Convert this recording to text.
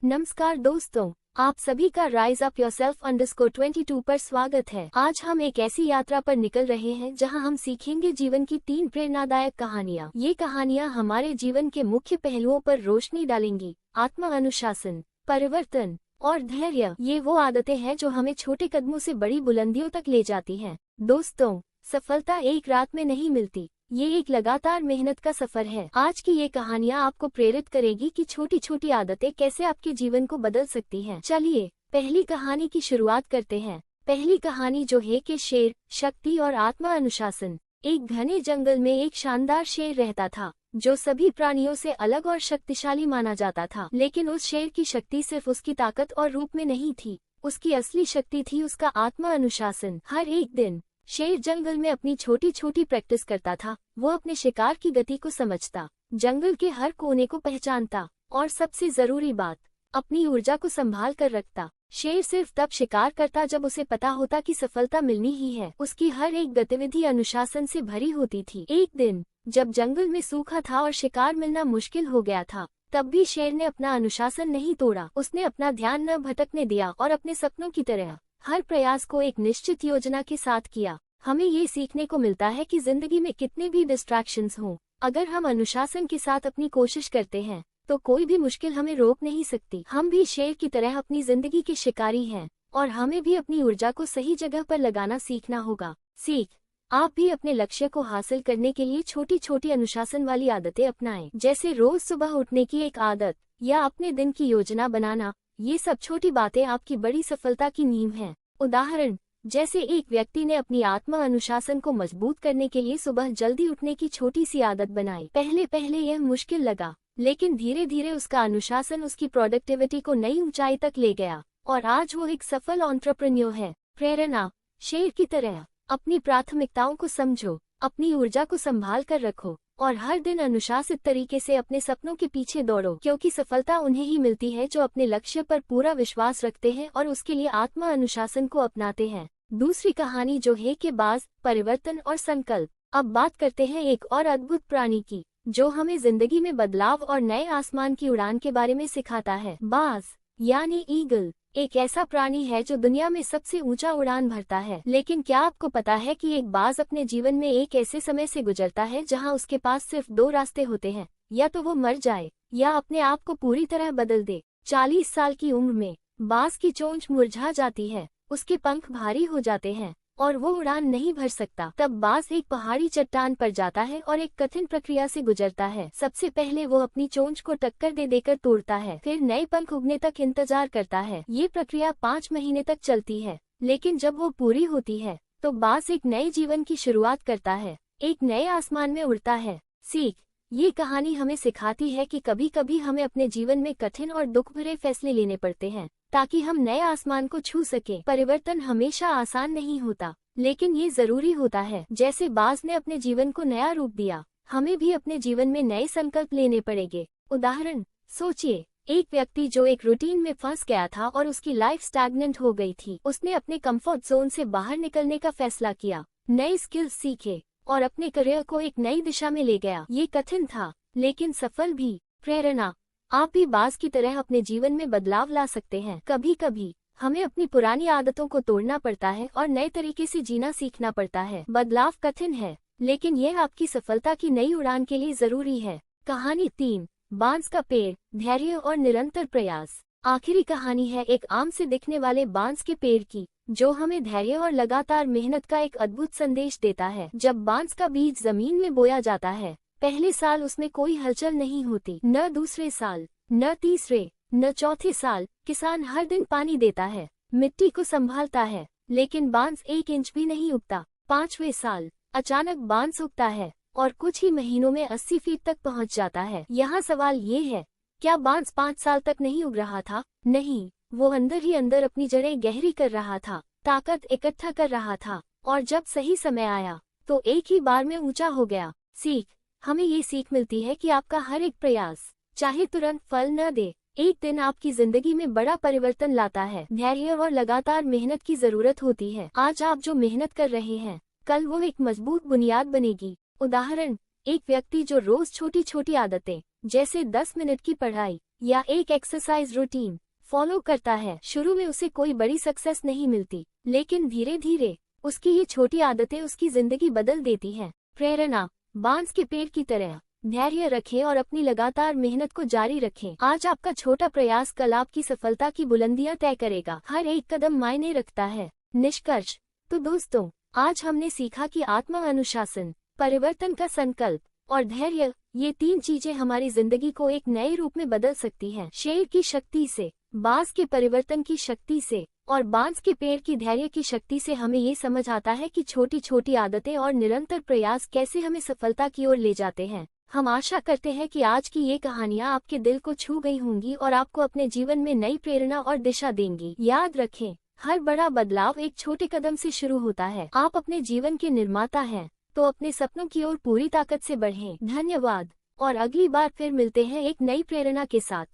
नमस्कार दोस्तों, आप सभी का राइज अप योरसेल्फ _22 पर स्वागत है। आज हम एक ऐसी यात्रा पर निकल रहे हैं जहां हम सीखेंगे जीवन की 3 प्रेरणादायक कहानियां। ये कहानियां हमारे जीवन के मुख्य पहलुओं पर रोशनी डालेंगी। आत्म अनुशासन, परिवर्तन और धैर्य, ये वो आदतें हैं जो हमें छोटे कदमों से बड़ी बुलंदियों तक ले जाती हैं। दोस्तों, सफलता एक रात में नहीं मिलती, ये एक लगातार मेहनत का सफर है। आज की ये कहानियां आपको प्रेरित करेगी कि छोटी छोटी आदतें कैसे आपके जीवन को बदल सकती हैं। चलिए पहली कहानी की शुरुआत करते हैं। पहली कहानी जो है कि शेर, शक्ति और आत्म अनुशासन। एक घने जंगल में एक शानदार शेर रहता था जो सभी प्राणियों से अलग और शक्तिशाली माना जाता था। लेकिन उस शेर की शक्ति सिर्फ उसकी ताकत और रूप में नहीं थी, उसकी असली शक्ति थी उसका आत्म अनुशासन। हर एक दिन शेर जंगल में अपनी छोटी छोटी प्रैक्टिस करता था। वो अपने शिकार की गति को समझता, जंगल के हर कोने को पहचानता और सबसे जरूरी बात, अपनी ऊर्जा को संभाल कर रखता। शेर सिर्फ तब शिकार करता जब उसे पता होता कि सफलता मिलनी ही है। उसकी हर एक गतिविधि अनुशासन से भरी होती थी। एक दिन जब जंगल में सूखा था और शिकार मिलना मुश्किल हो गया था, तब भी शेर ने अपना अनुशासन नहीं तोड़ा। उसने अपना ध्यान न भटकने दिया और अपने सपनों की तरह हर प्रयास को एक निश्चित योजना के साथ किया। हमें ये सीखने को मिलता है कि जिंदगी में कितने भी डिस्ट्रैक्शंस हों, अगर हम अनुशासन के साथ अपनी कोशिश करते हैं तो कोई भी मुश्किल हमें रोक नहीं सकती। हम भी शेर की तरह अपनी जिंदगी के शिकारी हैं और हमें भी अपनी ऊर्जा को सही जगह पर लगाना सीखना होगा। आप भी अपने लक्ष्य को हासिल करने के लिए छोटी छोटी अनुशासन वाली आदतें अपनाएं, जैसे रोज सुबह उठने की एक आदत या अपने दिन की योजना बनाना। ये सब छोटी बातें आपकी बड़ी सफलता की नींव हैं। उदाहरण, जैसे एक व्यक्ति ने अपनी आत्म अनुशासन को मजबूत करने के लिए सुबह जल्दी उठने की छोटी सी आदत बनाई। पहले पहले यह मुश्किल लगा, लेकिन धीरे धीरे उसका अनुशासन उसकी प्रोडक्टिविटी को नई ऊंचाई तक ले गया और आज वो एक सफल एंटरप्रेन्योर है। प्रेरणा, शेर की तरह अपनी प्राथमिकताओं को समझो, अपनी ऊर्जा को संभाल कर रखो और हर दिन अनुशासित तरीके से अपने सपनों के पीछे दौड़ो, क्योंकि सफलता उन्हें ही मिलती है जो अपने लक्ष्य पर पूरा विश्वास रखते हैं और उसके लिए आत्म अनुशासन को अपनाते हैं। दूसरी कहानी जो है कि बाज, परिवर्तन और संकल्प। अब बात करते हैं एक और अद्भुत प्राणी की जो हमें जिंदगी में बदलाव और नए आसमान की उड़ान के बारे में सिखाता है। बाज यानी ईगल एक ऐसा प्राणी है जो दुनिया में सबसे ऊंचा उड़ान भरता है। लेकिन क्या आपको पता है कि एक बाज अपने जीवन में एक ऐसे समय से गुजरता है जहां उसके पास सिर्फ 2 रास्ते होते हैं, या तो वो मर जाए या अपने आप को पूरी तरह बदल दे। 40 साल की उम्र में बाज की चोंच मुरझा जाती है, उसके पंख भारी हो जाते हैं और वो उड़ान नहीं भर सकता। तब बाज एक पहाड़ी चट्टान पर जाता है और एक कठिन प्रक्रिया से गुजरता है। सबसे पहले वो अपनी चोंच को टक्कर दे देकर तोड़ता है, फिर नए पंख उगने तक इंतजार करता है। ये प्रक्रिया 5 महीने तक चलती है, लेकिन जब वो पूरी होती है तो बाज एक नए जीवन की शुरुआत करता है, एक नए आसमान में उड़ता है। ये कहानी हमें सिखाती है कि कभी कभी हमें अपने जीवन में कठिन और दुख भरे फैसले लेने पड़ते हैं ताकि हम नए आसमान को छू सके। परिवर्तन हमेशा आसान नहीं होता, लेकिन ये जरूरी होता है। जैसे बाज ने अपने जीवन को नया रूप दिया, हमें भी अपने जीवन में नए संकल्प लेने पड़ेंगे। उदाहरण, सोचिए एक व्यक्ति जो एक रूटीन में फंस गया था और उसकी लाइफ स्टैग्नेंट हो गई थी। उसने अपने कंफर्ट जोन से बाहर निकलने का फैसला किया, नए स्किल्स सीखे और अपने करियर को एक नई दिशा में ले गया। ये कठिन था लेकिन सफल भी। प्रेरणा, आप भी बाज की तरह अपने जीवन में बदलाव ला सकते हैं। कभी कभी हमें अपनी पुरानी आदतों को तोड़ना पड़ता है और नए तरीके से जीना सीखना पड़ता है। बदलाव कठिन है, लेकिन यह आपकी सफलता की नई उड़ान के लिए जरूरी है। कहानी 3, बांस का पेड़, धैर्य और निरंतर प्रयास। आखिरी कहानी है एक आम से दिखने वाले बांस के पेड़ की, जो हमें धैर्य और लगातार मेहनत का एक अद्भुत संदेश देता है। जब बांस का बीज जमीन में बोया जाता है, पहले साल उसमें कोई हलचल नहीं होती, न दूसरे साल, न तीसरे, न चौथे साल। किसान हर दिन पानी देता है, मिट्टी को संभालता है, लेकिन बांस 1 इंच भी नहीं उगता। 5वें साल अचानक बांस उगता है और कुछ ही महीनों में 80 फीट तक पहुंच जाता है। यहाँ सवाल ये है, क्या बांस 5 साल तक नहीं उग रहा था? नहीं, वो अंदर ही अंदर अपनी जड़ें गहरी कर रहा था, ताकत इकट्ठा कर रहा था और जब सही समय आया तो एक ही बार में ऊंचा हो गया। हमें ये सीख मिलती है कि आपका हर एक प्रयास, चाहे तुरंत फल न दे, एक दिन आपकी जिंदगी में बड़ा परिवर्तन लाता है। धैर्य और लगातार मेहनत की जरूरत होती है। आज आप जो मेहनत कर रहे हैं, कल वो एक मजबूत बुनियाद बनेगी। उदाहरण, एक व्यक्ति जो रोज छोटी छोटी आदतें जैसे 10 मिनट की पढ़ाई या एक एक्सरसाइज रूटीन फॉलो करता है। शुरू में उसे कोई बड़ी सक्सेस नहीं मिलती, लेकिन धीरे धीरे उसकी ये छोटी आदतें उसकी जिंदगी बदल देती हैं। प्रेरणा, बांस के पेड़ की तरह धैर्य रखें और अपनी लगातार मेहनत को जारी रखें। आज आपका छोटा प्रयास कल आपकी सफलता की बुलंदियां तय करेगा। हर एक कदम मायने रखता है। निष्कर्ष, तो दोस्तों, आज हमने सीखा कि आत्मा अनुशासन, परिवर्तन का संकल्प और धैर्य, ये 3 चीजें हमारी जिंदगी को एक नए रूप में बदल सकती हैं। शेर की शक्ति से, बांस के परिवर्तन की शक्ति से और बांस के पेड़ की धैर्य की शक्ति से हमें ये समझ आता है कि छोटी छोटी आदतें और निरंतर प्रयास कैसे हमें सफलता की ओर ले जाते हैं। हम आशा करते हैं कि आज की ये कहानियां आपके दिल को छू गई होंगी और आपको अपने जीवन में नई प्रेरणा और दिशा देंगी। याद रखें, हर बड़ा बदलाव एक छोटे कदम से शुरू होता है। आप अपने जीवन के निर्माता हैं, तो अपने सपनों की ओर पूरी ताकत से बढ़ें। धन्यवाद और अगली बार फिर मिलते हैं एक नई प्रेरणा के साथ।